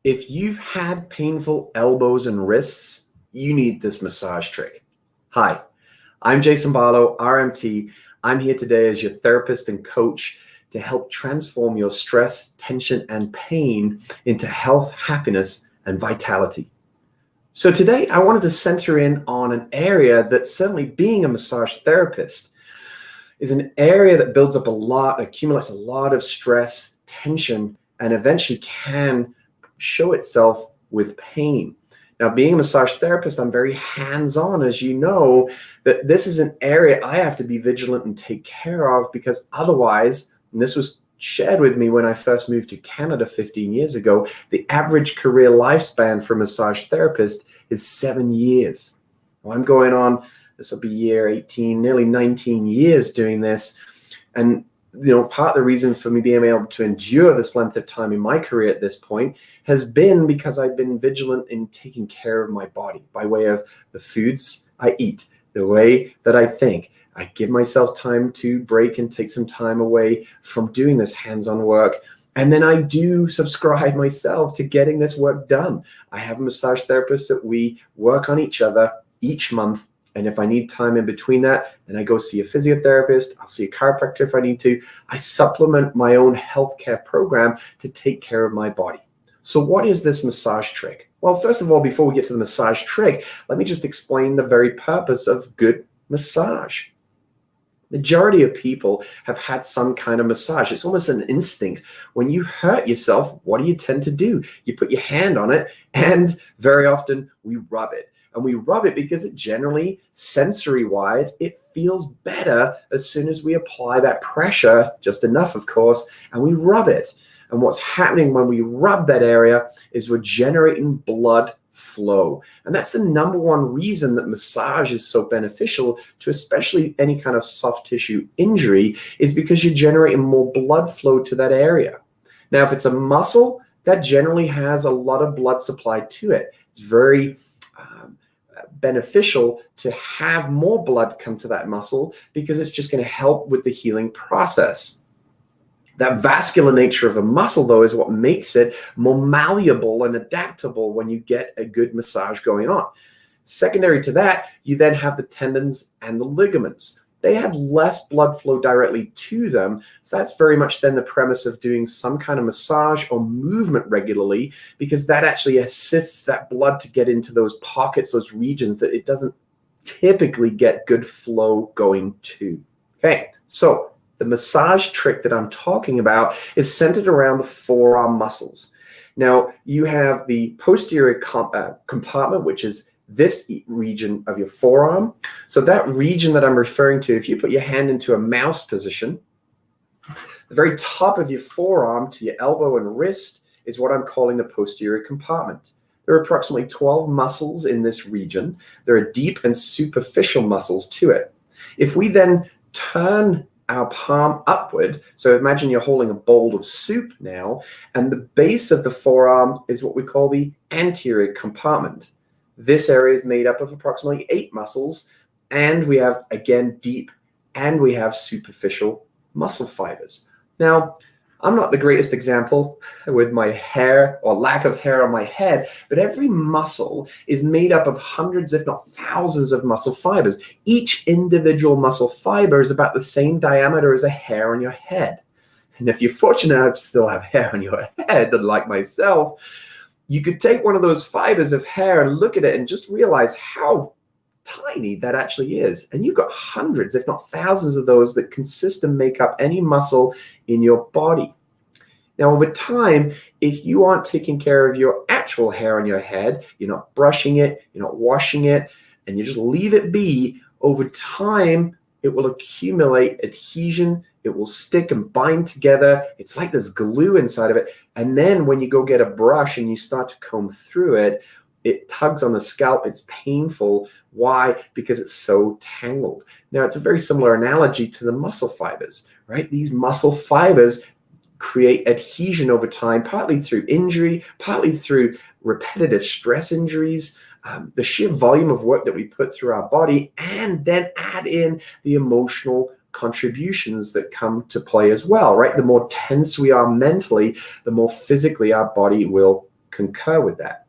If you've had painful elbows and wrists, you need this massage trick. Hi, I'm Jason Barlow, RMT. I'm here today as your therapist and coach to help transform your stress, tension, and pain into health, happiness, and vitality. So today I wanted to center in on an area that, certainly being a massage therapist, is an area that builds up a lot, accumulates a lot of stress, tension, and eventually can show itself with pain. Now, being a massage therapist, I'm very hands-on, as you know, that this is an area I have to be vigilant and take care of, because otherwise, and this was shared with me when I first moved to Canada 15 years ago, the average career lifespan for a massage therapist is 7 years. Well, I'm going on, this will be year 18, nearly 19 years doing this. And part of the reason for me being able to endure this length of time in my career at this point has been because I've been vigilant in taking care of my body by way of the foods I eat, the way that I think. I give myself time to break and take some time away from doing this hands-on work. And then I do subscribe myself to getting this work done. I have a massage therapist that we work on each other each month. And if I need time in between that, then I go see a physiotherapist. I'll see a chiropractor if I need to. I supplement my own healthcare program to take care of my body. So what is this massage trick? Well, first of all, before we get to the massage trick, let me just explain the very purpose of good massage. Majority of people have had some kind of massage. It's almost an instinct. When you hurt yourself, what do you tend to do? You put your hand on it, and very often we rub it. And we rub it because it generally, sensory-wise, it feels better as soon as we apply that pressure, just enough, of course, and we rub it. And what's happening when we rub that area is we're generating blood flow. And that's the number one reason that massage is so beneficial to especially any kind of soft tissue injury, is because you're generating more blood flow to that area. Now, if it's a muscle, that generally has a lot of blood supply to it. It's very beneficial to have more blood come to that muscle, because it's just going to help with the healing process. That vascular nature of a muscle, though, is what makes it more malleable and adaptable when you get a good massage going on. Secondary to that, you then have the tendons and the ligaments. They have less blood flow directly to them. So that's very much then the premise of doing some kind of massage or movement regularly, because that actually assists that blood to get into those pockets, those regions that it doesn't typically get good flow going to. Okay, so the massage trick that I'm talking about is centered around the forearm muscles. Now, you have the posterior compartment, which is this region of your forearm. So that region that I'm referring to, if you put your hand into a mouse position, the very top of your forearm to your elbow and wrist is what I'm calling the posterior compartment. There are approximately 12 muscles in this region. There are deep and superficial muscles to it. If we then turn our palm upward, so imagine you're holding a bowl of soup now, and the base of the forearm is what we call the anterior compartment. This area is made up of approximately 8 muscles, and we have, again, deep and we have superficial muscle fibers. Now, I'm not the greatest example with my hair or lack of hair on my head, but every muscle is made up of hundreds, if not thousands, of muscle fibers. Each individual muscle fiber is about the same diameter as a hair on your head. And if you're fortunate enough to still have hair on your head, like myself, you could take one of those fibers of hair and look at it and just realize how tiny that actually is. And you've got hundreds, if not thousands, of those that consist and make up any muscle in your body. Now, over time, if you aren't taking care of your actual hair on your head, you're not brushing it, you're not washing it, and you just leave it be, over time, it will accumulate adhesion. It will stick and bind together. It's like there's glue inside of it. And then when you go get a brush and you start to comb through it, it tugs on the scalp. It's painful. Why? Because it's so tangled. Now, it's a very similar analogy to the muscle fibers, right? These muscle fibers create adhesion over time, partly through injury, partly through repetitive stress injuries, the sheer volume of work that we put through our body, and then add in the emotional contributions that come to play as well, right? The more tense we are mentally, the more physically our body will concur with that.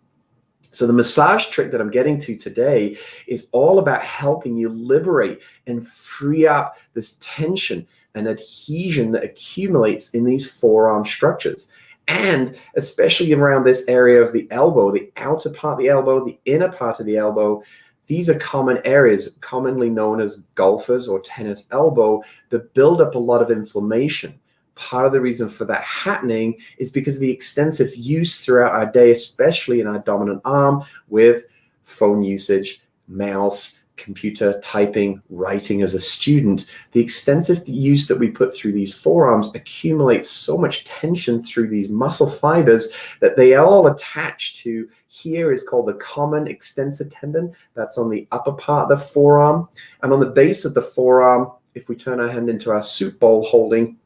So the massage trick that I'm getting to today is all about helping you liberate and free up this tension and adhesion that accumulates in these forearm structures. And especially around this area of the elbow, the outer part of the elbow, the inner part of the elbow. These are common areas, commonly known as golfers or tennis elbow, that build up a lot of inflammation. Part of the reason for that happening is because of the extensive use throughout our day, especially in our dominant arm, with phone usage, mouse, computer typing, writing as a student. The extensive use that we put through these forearms accumulates so much tension through these muscle fibers that they all attach to. Here is called the common extensor tendon. That's on the upper part of the forearm. And on the base of the forearm, if we turn our hand into our soup bowl holding,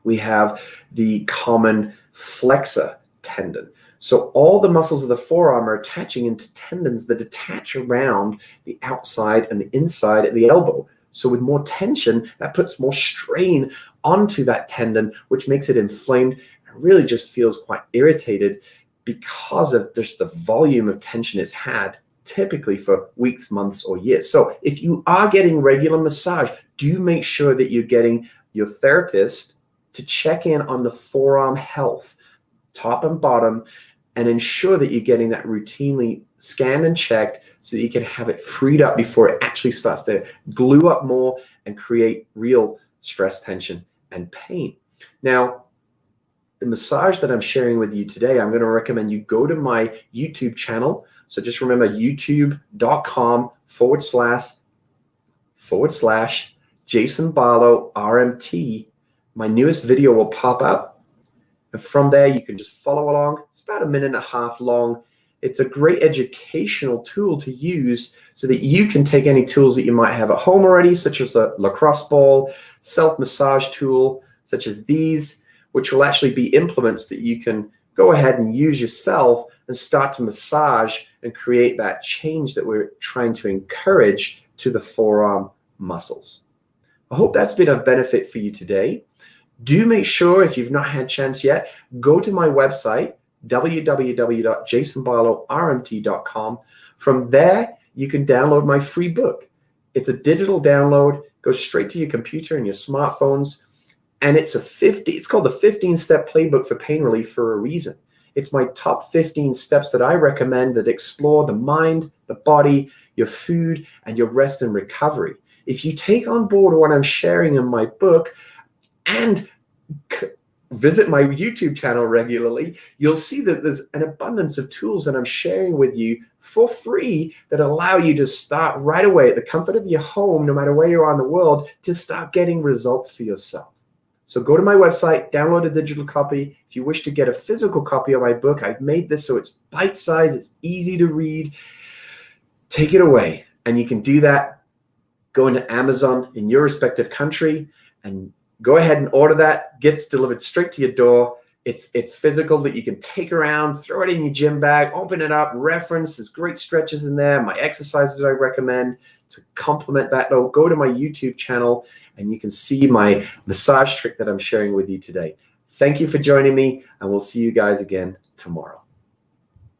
we have the common flexor tendon. So all the muscles of the forearm are attaching into tendons that attach around the outside and the inside of the elbow. So with more tension, that puts more strain onto that tendon, which makes it inflamed and really just feels quite irritated because of just the volume of tension it's had, typically for weeks, months, or years. So if you are getting regular massage, do make sure that you're getting your therapist to check in on the forearm health, top and bottom, and ensure that you're getting that routinely scanned and checked so that you can have it freed up before it actually starts to glue up more and create real stress, tension, and pain. Now, the massage that I'm sharing with you today, I'm going to recommend you go to my YouTube channel. So just remember youtube.com// Jason Barlow RMT. My newest video will pop up, and from there you can just follow along. It's about 1.5 minutes long. It's a great educational tool to use so that you can take any tools that you might have at home already, such as a lacrosse ball, self-massage tool, such as these, which will actually be implements that you can go ahead and use yourself and start to massage and create that change that we're trying to encourage to the forearm muscles. I hope that's been of benefit for you today. Do make sure, if you've not had a chance yet, go to my website, www.jasonbarlowrmt.com. From there, you can download my free book. It's a digital download, goes straight to your computer and your smartphones, and it's called the 15-step playbook for pain relief for a reason. It's my top 15 steps that I recommend that explore the mind, the body, your food, and your rest and recovery. If you take on board what I'm sharing in my book and visit my YouTube channel regularly, you'll see that there's an abundance of tools that I'm sharing with you for free that allow you to start right away at the comfort of your home, no matter where you are in the world, to start getting results for yourself. So go to my website, download a digital copy. If you wish to get a physical copy of my book, I've made this so it's bite-sized, it's easy to read. Take it away. And you can do that. Go into Amazon in your respective country and go ahead and order that. Gets delivered straight to your door. It's physical that you can take around, throw it in your gym bag, open it up, reference. There's great stretches in there, my exercises I recommend. To complement that, though, go to my YouTube channel and you can see my massage trick that I'm sharing with you today. Thank you for joining me, and we'll see you guys again tomorrow.